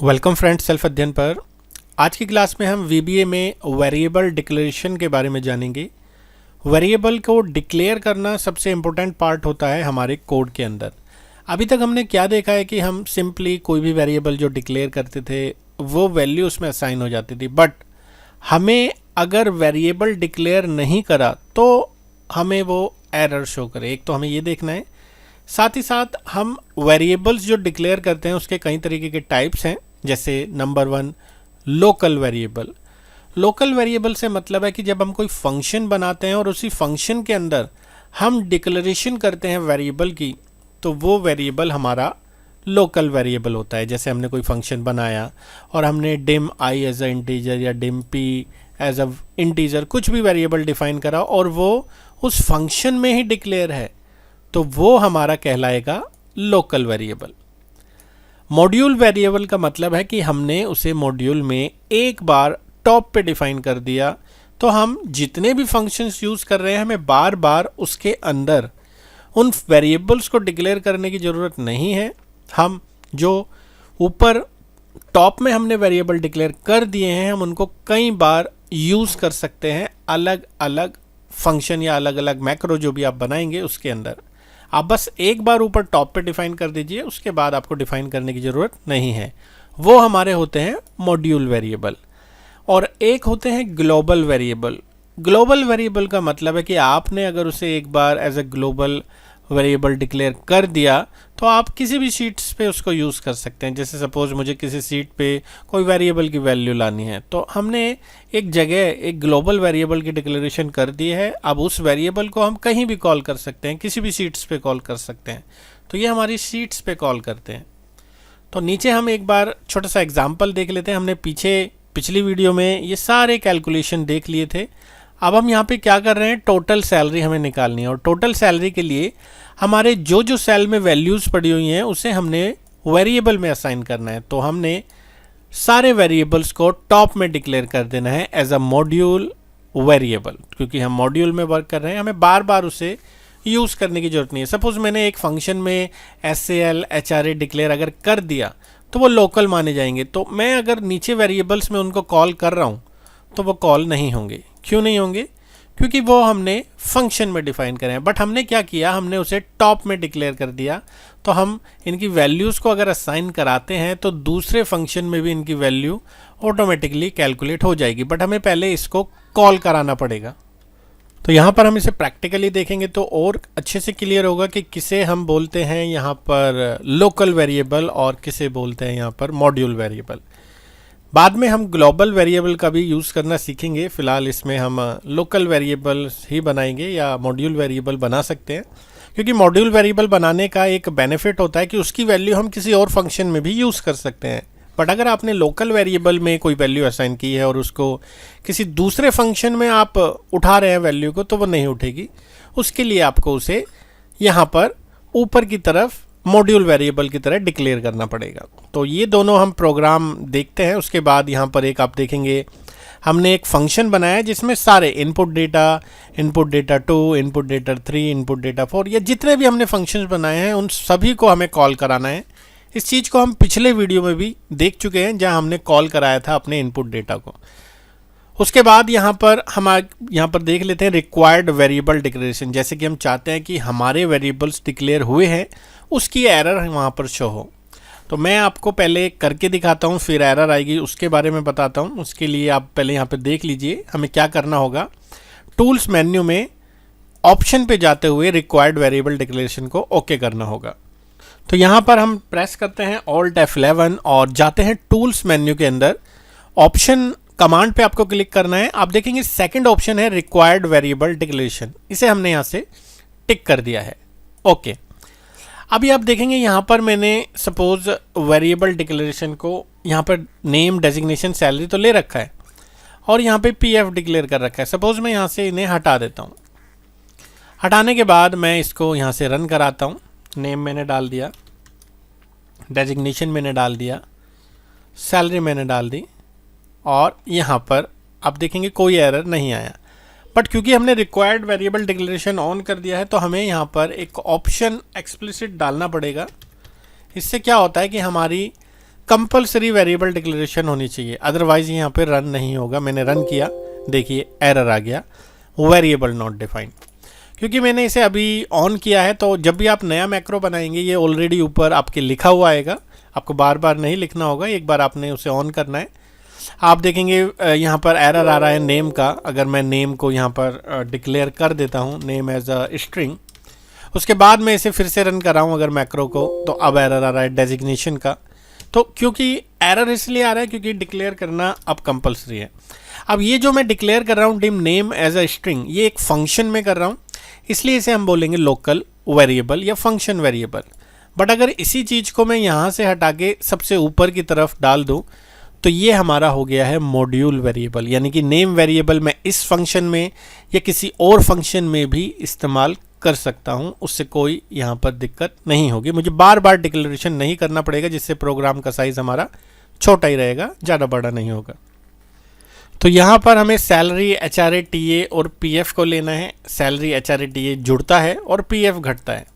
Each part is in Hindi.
वेलकम फ्रेंड्स सेल्फ अध्ययन पर। आज की क्लास में हम VBA में वेरिएबल डिक्लेरेशन के बारे में जानेंगे। वेरिएबल को डिक्लेयर करना सबसे इम्पोर्टेंट पार्ट होता है हमारे कोड के अंदर। अभी तक हमने क्या देखा है कि हम सिंपली कोई भी वेरिएबल जो डिक्लेयर करते थे वो वैल्यू उसमें असाइन हो जाती थी, बट हमें अगर वेरिएबल डिक्लेयर नहीं करा तो हमें वो एरर शो करे। एक तो हमें ये देखना है, साथ ही साथ हम वेरिएबल्स जो डिक्लेयर करते हैं उसके कई तरीके के टाइप्स हैं। जैसे number 1 local variable. Local variable से मतलब है कि जब हम कोई फंक्शन बनाते हैं और उसी फंक्शन के अंदर हम डिक्लेरेशन करते हैं वेरिएबल की, तो वो वेरिएबल हमारा लोकल वेरिएबल होता है। जैसे हमने कोई फंक्शन बनाया और हमने dim I as a integer या dim P as a integer, कुछ भी वेरिएबल डिफाइन करा और वो उस फंक्शन में ही डिक्लेयर है, तो वो हमारा कहलाएगा लोकल वेरिएबल। मॉड्यूल वेरिएबल का मतलब है कि हमने उसे मॉड्यूल में एक बार टॉप पे डिफाइन कर दिया, तो हम जितने भी फंक्शंस यूज़ कर रहे हैं हमें बार बार उसके अंदर उन वेरिएबल्स को डिक्लेयर करने की ज़रूरत नहीं है। हम जो ऊपर टॉप में हमने वेरिएबल डिक्लेयर कर दिए हैं हम उनको कई बार यूज़ कर सकते हैं अलग अलग फंक्शन या अलग अलग मैक्रो जो भी आप बनाएंगे उसके अंदर। आप बस एक बार ऊपर टॉप पे डिफाइन कर दीजिए, उसके बाद आपको डिफाइन करने की ज़रूरत नहीं है। वो हमारे होते हैं मॉड्यूल वेरिएबल। और एक होते हैं ग्लोबल वेरिएबल। ग्लोबल वेरिएबल का मतलब है कि आपने अगर उसे एक बार as a global variable declare कर दिया तो आप किसी भी शीट्स पे उसको यूज़ कर सकते हैं। जैसे सपोज मुझे किसी शीट पे कोई वेरिएबल की वैल्यू लानी है, तो हमने एक जगह एक ग्लोबल वेरिएबल की डिक्लेरेशन कर दी है। अब उस वेरिएबल को हम कहीं भी कॉल कर सकते हैं, किसी भी शीट्स पे कॉल कर सकते हैं। तो ये हमारी शीट्स पे कॉल करते हैं। तो नीचे हम एक बार छोटा सा एग्जाम्पल देख लेते हैं। हमने पिछली वीडियो में ये सारे कैलकुलेशन देख लिए थे। अब हम यहाँ पे क्या कर रहे हैं, टोटल सैलरी हमें निकालनी है। और टोटल सैलरी के लिए हमारे जो सेल में वैल्यूज़ पड़ी हुई हैं उसे हमने वेरिएबल में असाइन करना है। तो हमने सारे वेरिएबल्स को टॉप में डिक्लेयर कर देना है एज अ मॉड्यूल वेरिएबल। क्योंकि हम मॉड्यूल में वर्क कर रहे हैं, हमें बार बार उसे यूज़ करने की ज़रूरत नहीं है। सपोज़ मैंने एक फंक्शन में SAL HRA डिक्लेयर अगर कर दिया तो वो लोकल माने जाएंगे। तो मैं अगर नीचे वेरिएबल्स में उनको कॉल कर रहा हूँ तो वो कॉल नहीं होंगे। क्यों नहीं होंगे? क्योंकि वो हमने फंक्शन में डिफाइन करें हैं। बट हमने क्या किया, हमने उसे टॉप में डिक्लेयर कर दिया। तो हम इनकी वैल्यूज़ को अगर असाइन कराते हैं तो दूसरे फंक्शन में भी इनकी वैल्यू ऑटोमेटिकली कैलकुलेट हो जाएगी, बट हमें पहले इसको कॉल कराना पड़ेगा। तो यहाँ पर हम इसे प्रैक्टिकली देखेंगे तो और अच्छे से क्लियर होगा कि किसे हम बोलते हैं यहाँ पर लोकल वेरिएबल और किसे बोलते हैं यहाँ पर मॉड्यूल वेरिएबल। बाद में हम ग्लोबल वेरिएबल का भी यूज़ करना सीखेंगे। फ़िलहाल इसमें हम लोकल वेरिएबल ही बनाएंगे या मॉड्यूल वेरिएबल बना सकते हैं। क्योंकि मॉड्यूल वेरिएबल बनाने का एक बेनिफिट होता है कि उसकी वैल्यू हम किसी और फंक्शन में भी यूज़ कर सकते हैं। बट अगर आपने लोकल वेरिएबल में कोई वैल्यू असाइन की है और उसको किसी दूसरे फंक्शन में आप उठा रहे हैं वैल्यू को, तो वो नहीं उठेगी। उसके लिए आपको उसे यहाँ पर ऊपर की तरफ मॉड्यूल वेरिएबल की तरह डिक्लेयर करना पड़ेगा। तो ये दोनों हम प्रोग्राम देखते हैं। उसके बाद यहाँ पर एक आप देखेंगे हमने एक फंक्शन बनाया है जिसमें सारे input data 2, input data 3, input data 4, या जितने भी हमने फंक्शंस बनाए हैं उन सभी को हमें कॉल कराना है। इस चीज़ को हम पिछले वीडियो में भी देख चुके हैं जहाँ हमने कॉल कराया था अपने इनपुट डेटा को। उसके बाद यहाँ पर देख लेते हैं रिक्वायर्ड वेरिएबल डिक्लेरेशन। जैसे कि हम चाहते हैं कि हमारे वेरिएबल्स डिक्लेयर हुए हैं उसकी एरर वहाँ पर शो हो। तो मैं आपको पहले करके दिखाता हूँ, फिर एरर आएगी उसके बारे में बताता हूँ। उसके लिए आप पहले यहाँ पे देख लीजिए हमें क्या करना होगा। टूल्स मेन्यू में ऑप्शन पे जाते हुए रिक्वायर्ड वेरिएबल डिक्लेरेशन को ओके करना होगा। तो यहाँ पर हम प्रेस करते हैं Alt F11 और जाते हैं टूल्स मेन्यू के अंदर। ऑप्शन कमांड पे आपको क्लिक करना है। आप देखेंगे सेकंड ऑप्शन है रिक्वायर्ड वेरिएबल डिक्लेरेशन, इसे हमने यहाँ से टिक कर दिया है। ओके, अभी आप देखेंगे यहाँ पर मैंने सपोज वेरिएबल डिक्लेरेशन को यहाँ पर नेम, डेजिग्नेशन, सैलरी तो ले रखा है और यहाँ पे PF डिक्लेयर कर रखा है। सपोज मैं यहाँ से इन्हें हटा देता हूँ। हटाने के बाद मैं इसको यहाँ से रन कराता हूँ। नेम मैंने डाल दिया, डेजिग्नेशन मैंने डाल दिया, सैलरी मैंने डाल दी और यहाँ पर आप देखेंगे कोई एरर नहीं आया। बट क्योंकि हमने रिक्वायर्ड वेरिएबल डिक्लेरेशन ऑन कर दिया है तो हमें यहाँ पर एक ऑप्शन एक्सप्लिसिट डालना पड़ेगा। इससे क्या होता है कि हमारी कंपलसरी वेरिएबल डिक्लेरेशन होनी चाहिए, अदरवाइज यहाँ पे रन नहीं होगा। मैंने रन किया, देखिए एरर आ गया, वेरिएबल नॉट डिफाइंड। क्योंकि मैंने इसे अभी ऑन किया है, तो जब भी आप नया मैक्रो बनाएंगे ये ऑलरेडी ऊपर आपके लिखा हुआ आएगा, आपको बार बार नहीं लिखना होगा, एक बार आपने उसे ऑन करना है। आप देखेंगे यहाँ पर एरर आ रहा है नेम का। अगर मैं नेम को यहाँ पर डिक्लेयर कर देता हूँ, नेम एज अ स्ट्रिंग, उसके बाद मैं इसे फिर से रन कर रहा हूँ अगर मैक्रो को, तो अब एरर आ रहा है डेजिग्नेशन का। तो क्योंकि एरर इसलिए आ रहा है क्योंकि डिक्लेयर करना अब कंपलसरी है। अब ये जो मैं डिक्लेयर कर रहा हूँ dim name as a string, ये एक फंक्शन में कर रहा हूँ, इसलिए इसे हम बोलेंगे लोकल वेरिएबल या फंक्शन वेरिएबल। बट अगर इसी चीज़ को मैं यहाँ से हटा के सबसे ऊपर की तरफ डाल दूँ तो ये हमारा हो गया है मॉड्यूल वेरिएबल, यानी कि नेम वेरिएबल मैं इस फंक्शन में या किसी और फंक्शन में भी इस्तेमाल कर सकता हूँ, उससे कोई यहाँ पर दिक्कत नहीं होगी। मुझे बार बार डिक्लेरेशन नहीं करना पड़ेगा, जिससे प्रोग्राम का साइज़ हमारा छोटा ही रहेगा, ज़्यादा बड़ा नहीं होगा। तो यहाँ पर हमें सैलरी, HRA, TA और PF को लेना है। सैलरी, HRA, TA जुड़ता है और PF घटता है।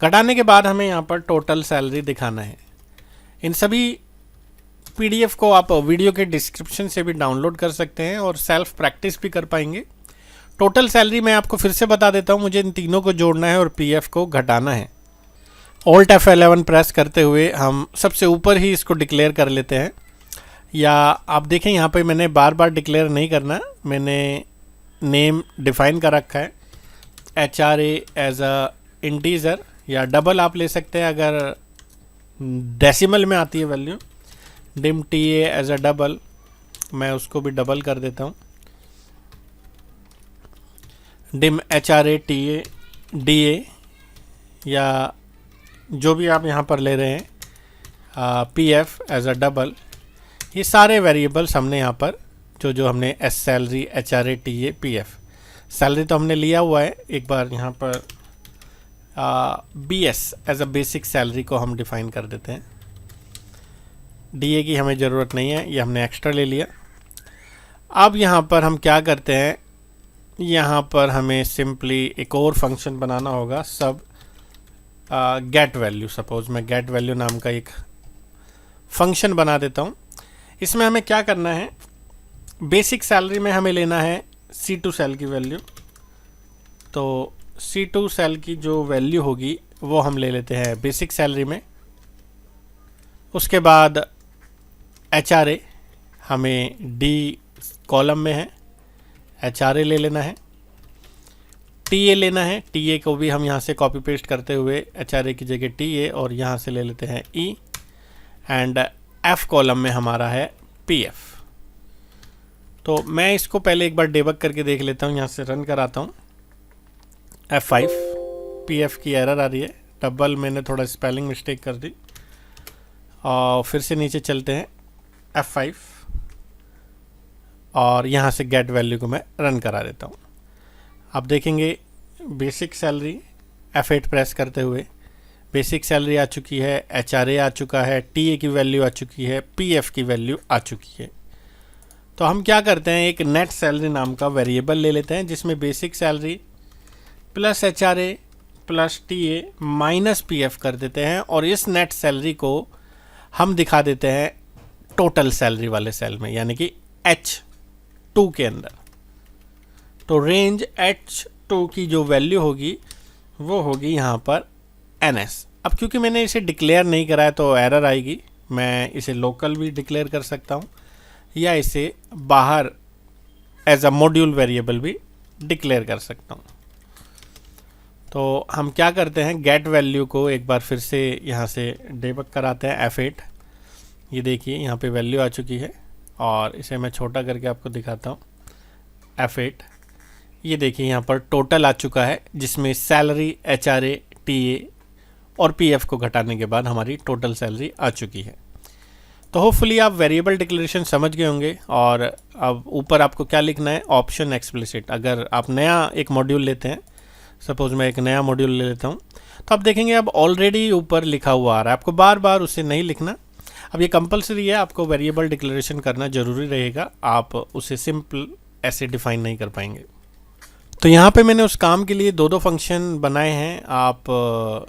घटाने के बाद हमें यहाँ पर टोटल सैलरी दिखाना है। इन सभी PDF को आप वीडियो के डिस्क्रिप्शन से भी डाउनलोड कर सकते हैं और सेल्फ प्रैक्टिस भी कर पाएंगे। टोटल सैलरी मैं आपको फिर से बता देता हूँ, मुझे इन तीनों को जोड़ना है और PF को घटाना है। Alt F11 प्रेस करते हुए हम सबसे ऊपर ही इसको डिक्लेयर कर लेते हैं, या आप देखें यहाँ पे मैंने बार बार डिक्लेयर नहीं करना, मैंने नेम डिफाइन कर रखा है, HRA एज अ इंटीजर, या डबल आप ले सकते हैं अगर डेसिमल में आती है value. Dim TA as a double, मैं उसको भी डबल कर देता हूँ। डिम HRA TA DA, या जो भी आप यहाँ पर ले रहे हैं, PF एज अ डबल। ये सारे वेरिएबल्स हमने यहाँ पर जो हमने S salary, HRA TA PF, salary तो हमने लिया हुआ है। एक बार यहाँ पर BS as a basic salary को हम डिफाइन कर देते हैं। DA की हमें ज़रूरत नहीं है, ये हमने एक्स्ट्रा ले लिया। अब यहाँ पर हम क्या करते हैं, यहाँ पर हमें सिंपली एक और फंक्शन बनाना होगा, सब गेट वैल्यू। सपोज मैं गेट वैल्यू नाम का एक फंक्शन बना देता हूँ। इसमें हमें क्या करना है, बेसिक सैलरी में हमें लेना है C2 सेल की वैल्यू। तो C2 सेल की जो वैल्यू होगी वो हम ले लेते हैं बेसिक सैलरी में। उसके बाद HRA हमें D कॉलम में है, HRA ले लेना है। TA लेना है, TA को भी हम यहाँ से कॉपी पेस्ट करते हुए HRA की जगह TA, और यहाँ से ले लेते हैं E, एंड F कॉलम में हमारा है PF। तो मैं इसको पहले एक बार डेबग करके देख लेता हूँ, यहाँ से रन कराता हूँ। F5, PF की एरर आ रही है, डबल मैंने थोड़ा स्पेलिंग मिस्टेक कर दी। और फिर से नीचे चलते हैं, F5, और यहाँ से गेट वैल्यू को मैं रन करा देता हूँ। आप देखेंगे बेसिक सैलरी, F8 प्रेस करते हुए बेसिक सैलरी आ चुकी है, HRA आ चुका है, TA की वैल्यू आ चुकी है, PF की वैल्यू आ चुकी है। तो हम क्या करते हैं, एक नेट सैलरी नाम का वेरिएबल ले लेते हैं, जिसमें basic salary plus HRA plus TA minus PF कर देते हैं, और इस नेट सैलरी को हम दिखा देते हैं टोटल सैलरी वाले सेल में, यानी कि H2 के अंदर। तो रेंज H2 की जो वैल्यू होगी वो होगी यहाँ पर NS। अब क्योंकि मैंने इसे डिक्लेयर नहीं करा है तो एरर आएगी। मैं इसे लोकल भी डिक्लेयर कर सकता हूँ, या इसे बाहर एज अ मॉड्यूल वेरिएबल भी डिक्लेयर कर सकता हूँ। तो हम क्या करते हैं, गेट वैल्यू को एक बार फिर से यहाँ से डेबग कराते हैं, F8। ये देखिए यहाँ पे वैल्यू आ चुकी है, और इसे मैं छोटा करके आपको दिखाता हूँ, F8। ये देखिए यहाँ पर टोटल आ चुका है, जिसमें सैलरी, HRA, TA और PF को घटाने के बाद हमारी टोटल सैलरी आ चुकी है। तो होपफुली आप वेरिएबल डिक्लेरेशन समझ गए होंगे। और अब ऊपर आपको क्या लिखना है, ऑप्शन एक्सप्लिसिट। अगर आप नया एक मॉड्यूल लेते हैं, सपोज मैं एक नया मॉड्यूल ले लेता हूँ, तो आप देखेंगे अब ऑलरेडी ऊपर लिखा हुआ आ रहा है, आपको बार बार उसे नहीं लिखना। अब ये कंपलसरी है, आपको वेरिएबल डिक्लेरेशन करना ज़रूरी रहेगा, आप उसे सिंपल ऐसे डिफाइन नहीं कर पाएंगे। तो यहाँ पे मैंने उस काम के लिए दो फंक्शन बनाए हैं। आप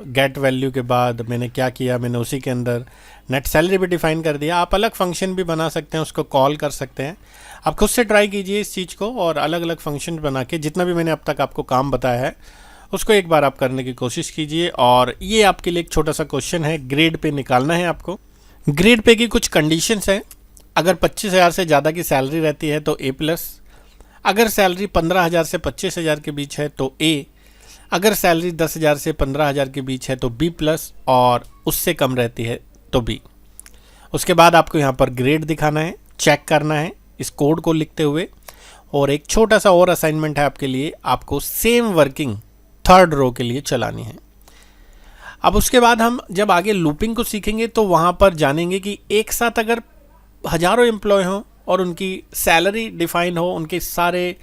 गेट वैल्यू के बाद मैंने क्या किया, मैंने उसी के अंदर नेट सैलरी भी डिफाइन कर दिया। आप अलग फंक्शन भी बना सकते हैं, उसको कॉल कर सकते हैं। आप खुद से ट्राई कीजिए इस चीज़ को और अलग अलग फंक्शन बना के जितना भी मैंने अब तक आपको काम बताया है उसको एक बार आप करने की कोशिश कीजिए। और ये आपके लिए एक छोटा सा क्वेश्चन है, ग्रेड पे निकालना है आपको। ग्रेड पे की कुछ कंडीशंस हैं। अगर 25,000 से ज़्यादा की सैलरी रहती है तो A+, अगर सैलरी 15,000 से 25,000 के बीच है तो A, अगर सैलरी 10,000 से 15,000 के बीच है तो B+, और उससे कम रहती है तो B। उसके बाद आपको यहाँ पर ग्रेड दिखाना है, चेक करना है इस कोड को लिखते हुए। और एक छोटा सा और असाइनमेंट है आपके लिए, आपको सेम वर्किंग थर्ड रो के लिए चलानी है। अब उसके बाद हम जब आगे लूपिंग को सीखेंगे तो वहाँ पर जानेंगे कि एक साथ अगर हज़ारों एम्प्लॉय हों और उनकी सैलरी डिफाइन हो, उनके सारे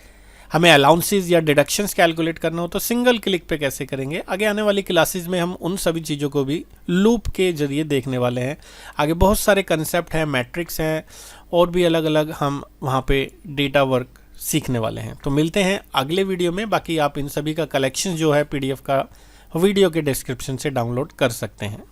हमें अलाउंसेस या डिडक्शंस कैलकुलेट करना हो तो सिंगल क्लिक पे कैसे करेंगे। आगे आने वाली क्लासेस में हम उन सभी चीज़ों को भी लूप के जरिए देखने वाले हैं। आगे बहुत सारे कंसेप्ट हैं, मैट्रिक्स हैं और भी अलग अलग हम वहाँ पे डेटा वर्क सीखने वाले हैं। तो मिलते हैं अगले वीडियो में। बाकी आप इन सभी का कलेक्शन जो है PDF का वीडियो के डिस्क्रिप्शन से डाउनलोड कर सकते हैं।